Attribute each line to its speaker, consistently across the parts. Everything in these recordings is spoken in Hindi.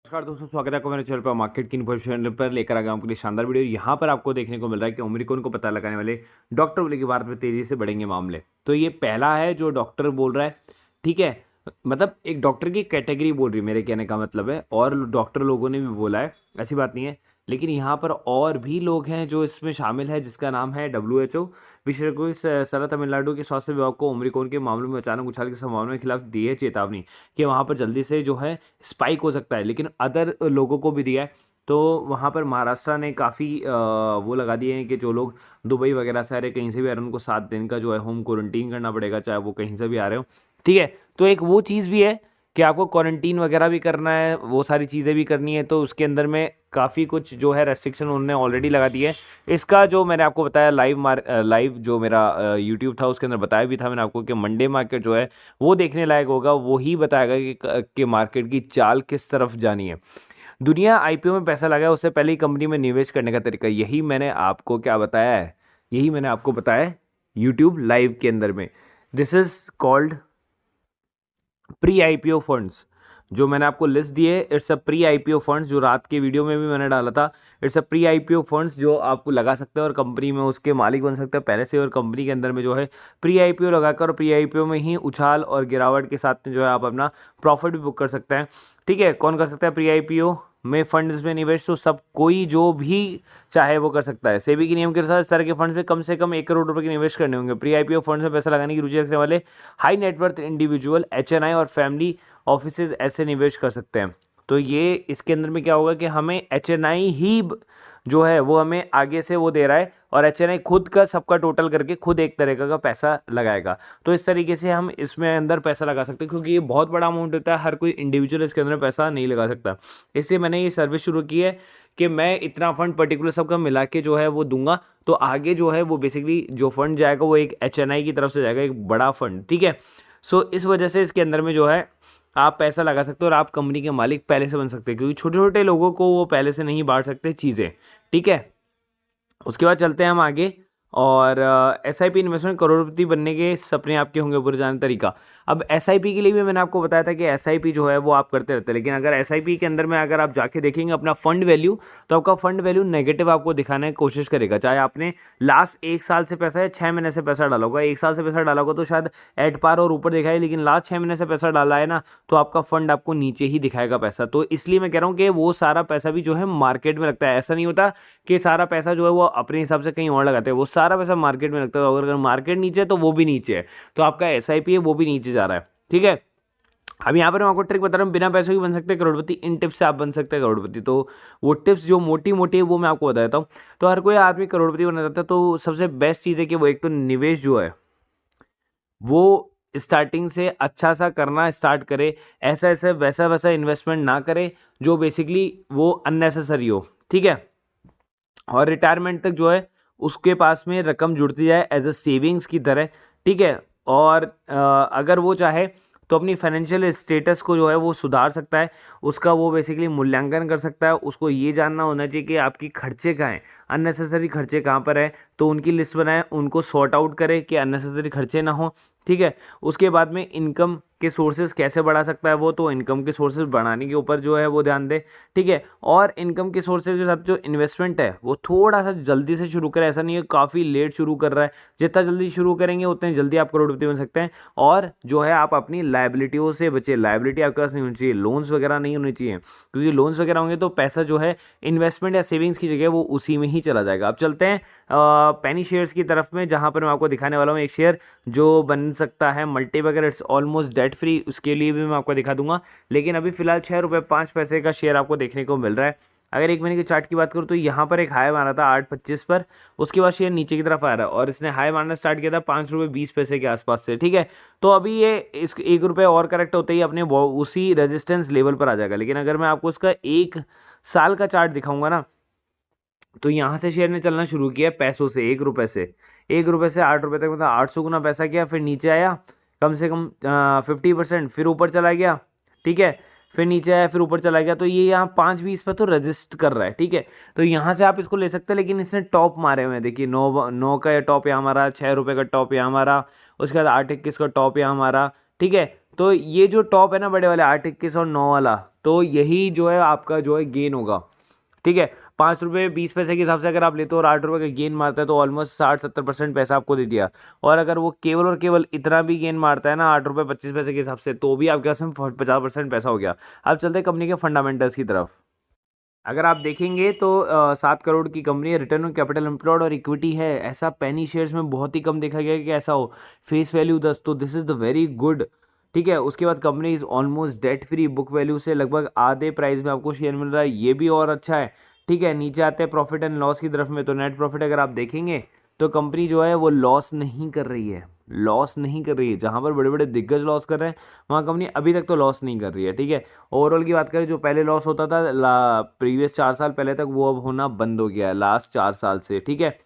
Speaker 1: नमस्कार दोस्तों, स्वागत है आपका मेरे चैनल पर। मार्केट की इन्फॉर्मेशन पर लेकर आ गया आपके लिए शानदार वीडियो। यहाँ पर आपको देखने को मिल रहा है कि ओमिक्रॉन को पता लगाने वाले डॉक्टर बोले कि भारत में तेजी से बढ़ेंगे मामले। तो ये पहला है जो डॉक्टर बोल रहा है, ठीक है। मतलब एक डॉक्टर की कैटेगरी बोल रही है, मेरे कहने का मतलब है। और डॉक्टर लोगों ने भी बोला है, ऐसी बात नहीं है। लेकिन यहाँ पर और भी लोग हैं जो इसमें शामिल है, जिसका नाम है WHO। विशेषज्ञों की सलाह तमिलनाडु के स्वास्थ्य विभाग को ओमिक्रॉन के मामलों में अचानक उछाल की संभावना के खिलाफ दी है चेतावनी कि वहाँ पर जल्दी से जो है स्पाइक हो सकता है। लेकिन अदर लोगों को भी दिया है। तो वहाँ पर महाराष्ट्र ने काफ़ी वो लगा दिए हैं कि जो लोग दुबई वगैरह से आ रहे हैं, कहीं से भी आ रहे हैं, उनको 7 दिन का जो है होम क्वारंटीन करना पड़ेगा, चाहे वो कहीं से भी आ रहे हो, ठीक है। तो एक वो चीज़ भी है कि आपको क्वारंटीन वगैरह भी करना है, वो सारी चीज़ें भी करनी है। तो उसके अंदर में काफ़ी कुछ जो है रेस्ट्रिक्शन उन्होंने ऑलरेडी लगा दी है। इसका जो मैंने आपको बताया लाइव जो मेरा यूट्यूब था, उसके अंदर बताया भी था मैंने आपको कि मंडे मार्केट जो है वो देखने लायक होगा। वो ही बताएगा कि मार्केट की चाल किस तरफ जानी है। दुनिया आईपीओ में पैसा लगाए उससे पहले ही कंपनी में निवेश करने का तरीका, यही मैंने आपको क्या बताया है, यही मैंने आपको बताया है यूट्यूब लाइव के अंदर में। This is called pre IPO funds. जो मैंने आपको लिस्ट दी है, it's a pre IPO funds, जो रात के वीडियो में भी मैंने डाला था। It's a pre IPO funds जो आपको लगा सकते हैं और कंपनी में उसके मालिक बन सकते हैं पहले से। और कंपनी के अंदर में जो है प्री आईपीओ लगाकर, प्री आईपीओ में ही उछाल और गिरावट के साथ में जो है आप अपना प्रॉफिट भी बुक कर सकते हैं, ठीक है। कौन कर सकता है प्री आईपीओ में फंड्स में निवेश? तो सब कोई जो भी चाहे वो कर सकता है। सेबी के नियम के अनुसार इस तरह के फंड्स में कम से कम 1 करोड़ रुपए के निवेश करने होंगे। प्री आईपीओ फंड्स में पैसा लगाने की रुचि रखने वाले हाई नेटवर्थ इंडिविजुअल, HNI और फैमिली ऑफिसेज ऐसे निवेश कर सकते हैं। तो ये इसके अंदर में क्या होगा कि हमें HNI ही जो है वो हमें आगे से वो दे रहा है, और HNI खुद का सबका टोटल करके खुद एक तरह का पैसा लगाएगा। तो इस तरीके से हम इसमें अंदर पैसा लगा सकते हैं, क्योंकि ये बहुत बड़ा अमाउंट होता है, हर कोई इंडिविजुअल इसके अंदर पैसा नहीं लगा सकता। इसलिए मैंने ये सर्विस शुरू की है कि मैं इतना फंड पर्टिकुलर सबका मिला के जो है वो दूंगा। तो आगे जो है वो बेसिकली जो फंड जाएगा वो एक HNI की तरफ से जाएगा, एक बड़ा फंड, ठीक है। सो इस वजह से इसके अंदर में जो है आप पैसा लगा सकते हो और आप कंपनी के मालिक पहले से बन सकते हैं, क्योंकि छोटे छोटे लोगों को वो पहले से नहीं बांट सकते चीज़ें, ठीक है। उसके बाद चलते हैं हम आगे। और SIP इन्वेस्टमेंट, करोड़पति बनने के सपने आपके होंगे, पूरे जानने तरीका। अब SIP के लिए भी मैंने आपको बताया था कि SIP जो है वो आप करते रहते हैं। लेकिन अगर SIP के अंदर में अगर आप जाके देखेंगे अपना फंड वैल्यू, तो आपका फंड वैल्यू नेगेटिव आपको दिखाने की कोशिश करेगा। चाहे आपने लास्ट 1 साल से पैसा या 6 महीने से पैसा डाला होगा। 1 साल से पैसा डाला होगा तो शायद एट पार और ऊपर दिखाए, लेकिन लास्ट 6 महीने से पैसा डाला है ना, तो आपका फंड आपको नीचे ही दिखाएगा पैसा। तो इसलिए मैं कह रहा हूँ कि वो सारा पैसा भी जो है मार्केट में लगता है। ऐसा नहीं होता कि सारा पैसा जो है वो अपने हिसाब से कहीं और लगाते हैं, वो सारा पैसा मार्केट में लगता है। अगर मार्केट नीचे है तो वो भी नीचे है, तो आपका SIP है वो भी नीचे जा रहा है, ठीक है। अब यहाँ पर मैं आपको ट्रिक बता रहा हूँ, बिना पैसों के बन सकते हैं करोड़पति। इन टिप्स से आप बन सकते हैं करोड़पति। तो वो टिप्स जो मोटी मोटी है वो मैं आपको बता देता हूँ। तो हर कोई आदमी करोड़पति बनना चाहता है, तो सबसे बेस्ट चीज़ है कि वो एक तो निवेश जो है वो स्टार्टिंग से अच्छा सा करना स्टार्ट करे। ऐसा ऐसा वैसा वैसा इन्वेस्टमेंट ना करे जो बेसिकली वो अननेसेसरी हो, ठीक है। और रिटायरमेंट तक जो है उसके पास में रकम जुड़ती जाए एज अ सेविंग्स की तरह, ठीक है। और अगर वो चाहे तो अपनी फाइनेंशियल स्टेटस को जो है वो सुधार सकता है। उसका वो बेसिकली मूल्यांकन कर सकता है। उसको ये जानना होना चाहिए कि आपकी खर्चे कहाँ हैं, अननेसेसरी खर्चे कहाँ पर है, तो उनकी लिस्ट बनाए, उनको सॉर्ट आउट करे कि अननेसेसरी खर्चे ना हो, ठीक है। उसके बाद में इनकम के सोर्सेज कैसे बढ़ा सकता है वो, तो इनकम के सोर्सेज बढ़ाने के ऊपर जो है वो ध्यान दे, ठीक है। और इनकम के सोर्सेज के साथ जो इन्वेस्टमेंट है वो थोड़ा सा जल्दी से शुरू करें। ऐसा नहीं है काफ़ी लेट शुरू कर रहा है, जितना जल्दी शुरू करेंगे उतने जल्दी आप करोड़पति बन सकते हैं। और जो है आप अपनी लायबिलिटियों से बचे। लायबिलिटी आपके पास नहीं होनी चाहिए, लोन्स वगैरह नहीं होनी चाहिए, क्योंकि लोन्स वगैरह होंगे तो पैसा जो है इन्वेस्टमेंट या सेविंग्स की जगह वो उसी में ही चला जाएगा। अब चलते हैं पेनी शेयर्स की तरफ में, जहां पर मैं आपको दिखाने वाला हूं एक शेयर जो बन सकता है मल्टी वगैरह। इट्स ऑलमोस्ट डेट फ्री, उसके लिए भी मैं आपको दिखा दूंगा। लेकिन अभी फिलहाल 6 रुपये 5 पैसे का शेयर आपको देखने को मिल रहा है। अगर 1 महीने के चार्ट की बात करूँ तो यहाँ पर एक हाई मारा था 8.25 पर, उसके बाद शेयर नीचे की तरफ आ रहा है और इसने हाई मारना स्टार्ट किया था 5 रुपये 20 पैसे के आसपास से, ठीक है। तो अभी ये इस 1 रुपये और करेक्ट होते ही अपने उसी रेजिस्टेंस लेवल पर आ जाएगा। लेकिन अगर मैं आपको इसका 1 साल का चार्ट दिखाऊंगा ना, तो यहाँ से शेयर ने चलना शुरू किया पैसों से, 1 रुपये से। 1 रुपये से 8 रुपये तक, मतलब 800 गुना पैसा किया। फिर नीचे आया कम से कम 50%, फिर ऊपर चला गया, ठीक है। फिर नीचे आया, फिर ऊपर चला गया। तो ये यहाँ 5.20 पर तो रजिस्ट कर रहा है, ठीक है। तो यहाँ से आप इसको ले सकते हैं। लेकिन इसने टॉप मारे हुए हैं, देखिए 9 का टॉप यहाँ मारा, 6 रुपये का टॉप यहाँ मारा, उसके बाद 8.21 का टॉप यहाँ मारा, ठीक है। तो ये जो टॉप है ना बड़े वाले 8.21 और 9 वाला, तो यही जो है आपका जो है गेन होगा, ठीक है। 5 रुपये 20 पैसे के हिसाब से अगर आप लेते हो और 8 रुपये का गेन मारता है तो ऑलमोस्ट 60-70% पैसा आपको दे दिया। और अगर वो केवल और केवल इतना भी गेन मारता है ना 8 रुपये 25 पैसे के हिसाब से, तो भी आपके पास में 50% पैसा हो गया। अब चलते हैं कंपनी के फंडामेंटल्स की तरफ। अगर आप देखेंगे तो 7 करोड़ की कंपनी है, रिटर्न ऑन कैपिटल एम्प्लॉयड और इक्विटी है, ऐसा पेनी शेयर्स में बहुत ही कम देखा गया कि ऐसा हो। फेस वैल्यू 10, तो this is the very good, ठीक है। उसके बाद company is almost debt free, book value से लगभग आधे प्राइस में आपको शेयर मिल रहा है, ये भी और अच्छा है, ठीक है। नीचे आते हैं प्रॉफिट एंड लॉस की तरफ में, तो नेट प्रॉफिट अगर आप देखेंगे तो कंपनी जो है वो लॉस नहीं कर रही है, लॉस नहीं कर रही है। जहां पर बड़े बड़े दिग्गज लॉस कर रहे हैं वहां कंपनी अभी तक तो लॉस नहीं कर रही है, ठीक है। ओवरऑल की बात करें, जो पहले लॉस होता था प्रीवियस 4 साल पहले तक, वो अब होना बंद हो गया है लास्ट 4 साल से, ठीक है।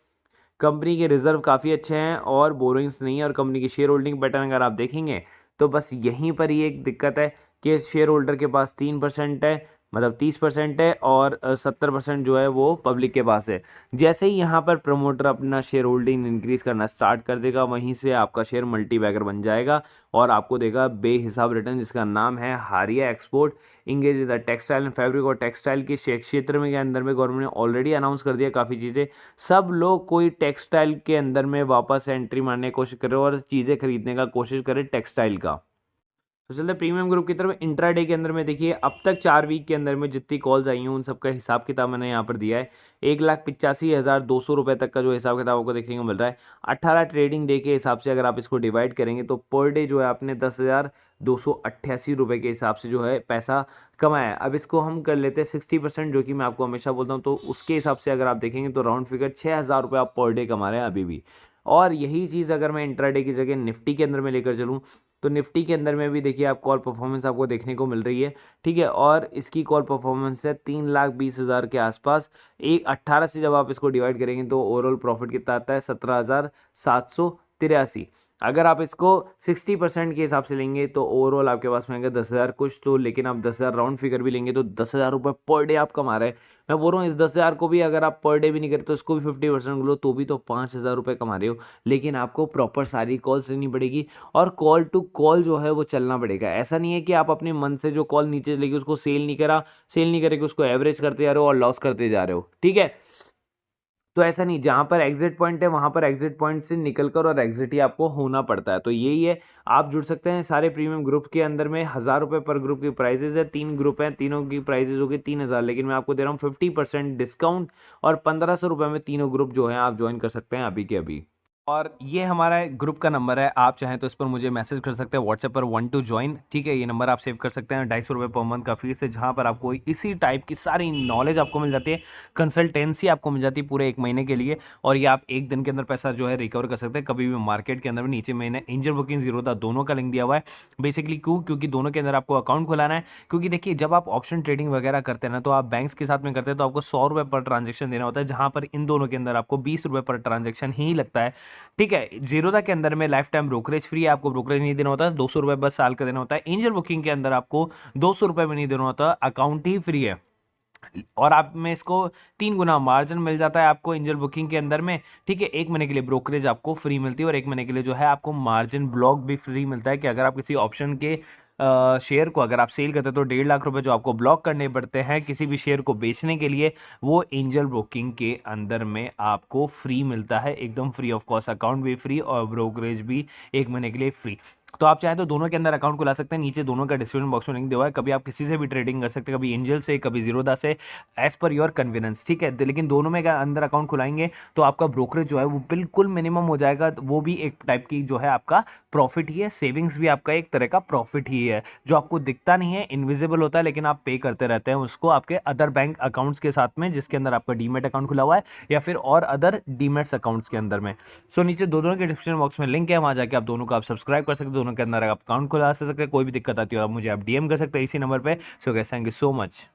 Speaker 1: कंपनी के रिजर्व काफ़ी अच्छे हैं और बोरिंग्स नहीं है। और कंपनी की शेयर होल्डिंग पैटर्न अगर आप देखेंगे तो बस यहीं पर ही एक दिक्कत है कि शेयर होल्डर के पास 3% है, मतलब 30% है, और 70% जो है वो पब्लिक के पास है। जैसे ही यहाँ पर प्रमोटर अपना शेयर होल्डिंग इंक्रीज करना स्टार्ट कर देगा, वहीं से आपका शेयर मल्टीबैगर बन जाएगा और आपको देगा बेहिसाब रिटर्न, जिसका नाम है हारिया export engage in the textile and fabric. और टेक्सटाइल के क्षेत्र में के अंदर में गवर्नमेंट ने ऑलरेडी अनाउंस कर दिया काफ़ी चीज़ें। सब लोग कोई टेक्सटाइल के अंदर में वापस एंट्री मारने की कोशिश कर रहे हो और चीज़ें खरीदने का कोशिश करें टेक्सटाइल का। तो चलते प्रीमियम ग्रुप की तरफ। इंट्राडे के अंदर में देखिए, अब तक 4 वीक के अंदर में जितनी कॉल्स आई हैं उन सबका हिसाब किताब मैंने यहाँ पर दिया है। 1,85,200 रुपये तक का जो हिसाब किताब आपको देखने को मिल रहा है। 18 ट्रेडिंग डे के हिसाब से अगर आप इसको डिवाइड करेंगे तो पर डे जो है आपने 10,288 रुपये के हिसाब से जो है पैसा कमाया है। अब इसको हम कर लेते हैं 60%, जो कि मैं आपको हमेशा बोलता हूँ, तो उसके हिसाब से अगर आप देखेंगे तो राउंड फिगर 6,000 रुपये आप पर डे कमा रहे हैं अभी भी। और यही चीज़ अगर मैं इंट्राडे की जगह निफ्टी के अंदर में लेकर चलूँ तो निफ्टी के अंदर में भी देखिए आप कॉल परफॉर्मेंस आपको देखने को मिल रही है, ठीक है। और इसकी कॉल परफॉर्मेंस है 3,20,000 के आसपास। 18 से जब आप इसको डिवाइड करेंगे तो ओवरऑल प्रॉफिट कितना आता है, 17,783। अगर आप इसको 60% के हिसाब से लेंगे तो ओवरऑल आपके पास में आएगा 10,000 कुछ तो, लेकिन आप 10,000 राउंड फिगर भी लेंगे तो 10,000 रुपये पर डे आप कमा रहे हैं। मैं बोल रहा हूँ इस 10,000 को भी अगर आप पर डे भी नहीं करते तो इसको भी 50% लो तो भी तो 5,000 रुपये कमा रहे हो। लेकिन आपको प्रॉपर सारी कॉल्स लेनी पड़ेगी और कॉल टू कॉल जो है वो चलना पड़ेगा। ऐसा नहीं है कि आप अपने मन से जो कॉल नीचे चलेगी उसको सेल नहीं करेगी, उसको एवरेज करते जा रहे हो और लॉस करते जा रहे हो, ठीक है। तो ऐसा नहीं, जहां पर एग्जिट पॉइंट है वहां पर एग्जिट पॉइंट से निकलकर और एग्जिट ही आपको होना पड़ता है। तो यही है, आप जुड़ सकते हैं सारे प्रीमियम ग्रुप के अंदर में। 1,000 रुपये पर ग्रुप की प्राइजेज है, 3 ग्रुप हैं, तीनों की प्राइजेज होगी 3,000, लेकिन मैं आपको दे रहा हूँ 50% डिस्काउंट और 1,500 रुपये में तीनों ग्रुप जो है आप ज्वाइन कर सकते हैं अभी के अभी। और ये हमारा ग्रुप का नंबर है, आप चाहें तो इस पर मुझे मैसेज कर सकते हैं व्हाट्सएप पर 1 टू ज्वाइन, ठीक है। ये नंबर आप सेव कर सकते हैं। 250 रुपये पर मंथ का फीस है, जहाँ पर आपको इसी टाइप की सारी नॉलेज आपको मिल जाती है, कंसल्टेंसी आपको मिल जाती है पूरे 1 महीने के लिए। और ये आप 1 दिन के अंदर पैसा जो है रिकवर कर सकते हैं कभी भी मार्केट के अंदर में। नीचे मैंने एंजल बुकिंग जीरोधा दोनों का लिंक दिया हुआ है। बेसिकली क्योंकि दोनों के अंदर आपको अकाउंट खुलाना है। क्योंकि देखिए, जब आप ऑप्शन ट्रेडिंग वगैरह करते हैं ना, तो आप बैंक्स के साथ में करते हैं तो आपको 100 रुपये पर ट्रांजेक्शन देना होता है, जहाँ पर इन दोनों के अंदर आपको 20 रुपये पर ट्रांजेक्शन ही लगता है, ठीक है। जीरोधा के अंदर में लाइफ टाइम ब्रोकरेज फ्री है, आपको ब्रोकरेज नहीं देना होता है, 200 रुपये बस साल का देना होता है। एंजल बुकिंग के अंदर आपको 200 रुपये भी नहीं देना होता, अकाउंट ही फ्री है। और आप में इसको 3 गुना मार्जिन मिल जाता है आपको एंजल बुकिंग के अंदर में, ठीक है। 1 महीने के लिए ब्रोकरेज आपको फ्री मिलती है और 1 महीने के लिए जो है आपको मार्जिन ब्लॉक भी फ्री मिलता है, कि अगर आप किसी ऑप्शन के शेयर को अगर आप सेल करते हैं तो 1.5 लाख रुपए जो आपको ब्लॉक करने पड़ते हैं किसी भी शेयर को बेचने के लिए, वो एंजल ब्रोकिंग के अंदर में आपको फ्री मिलता है, एकदम फ्री ऑफ कॉस्ट। अकाउंट भी फ्री और ब्रोकरेज भी 1 महीने के लिए फ्री। तो आप चाहें तो दोनों के अंदर अकाउंट खुला सकते हैं, नीचे दोनों का डिस्क्रिप्शन बॉक्स में लिंक दिया हुआ है। कभी आप किसी से भी ट्रेडिंग कर सकते हैं, कभी एंजल से, कभी जीरोधा से, एज पर योर कन्वीनियंस, ठीक है। लेकिन दोनों में अंदर अकाउंट खुलाएंगे तो आपका ब्रोकरेज जो है वो बिल्कुल मिनिमम हो जाएगा। वो भी एक टाइप की जो है आपका प्रॉफिट ही है, सेविंग्स भी आपका एक तरह का प्रॉफिट ही है, जो आपको दिखता नहीं है, इनविजिबल होता है, लेकिन आप पे करते रहते हैं उसको आपके अदर बैंक अकाउंट्स के साथ में, जिसके अंदर आपका डीमेट अकाउंट खुला हुआ है या फिर और अदर डीमेट्स अकाउंट्स के अंदर में। सो नीचे दोनों के डिस्क्रिप्शन बॉक्स में लिंक है, वहां जाके आप दोनों को आप सब्सक्राइब कर सकते हैं, दोनों के अंदर आप अकाउंट खुला सकते हैं। कोई भी दिक्कत आती हो आप मुझे आप डीएम कर सकते हैं इसी नंबर पे। So guys, thank you so much.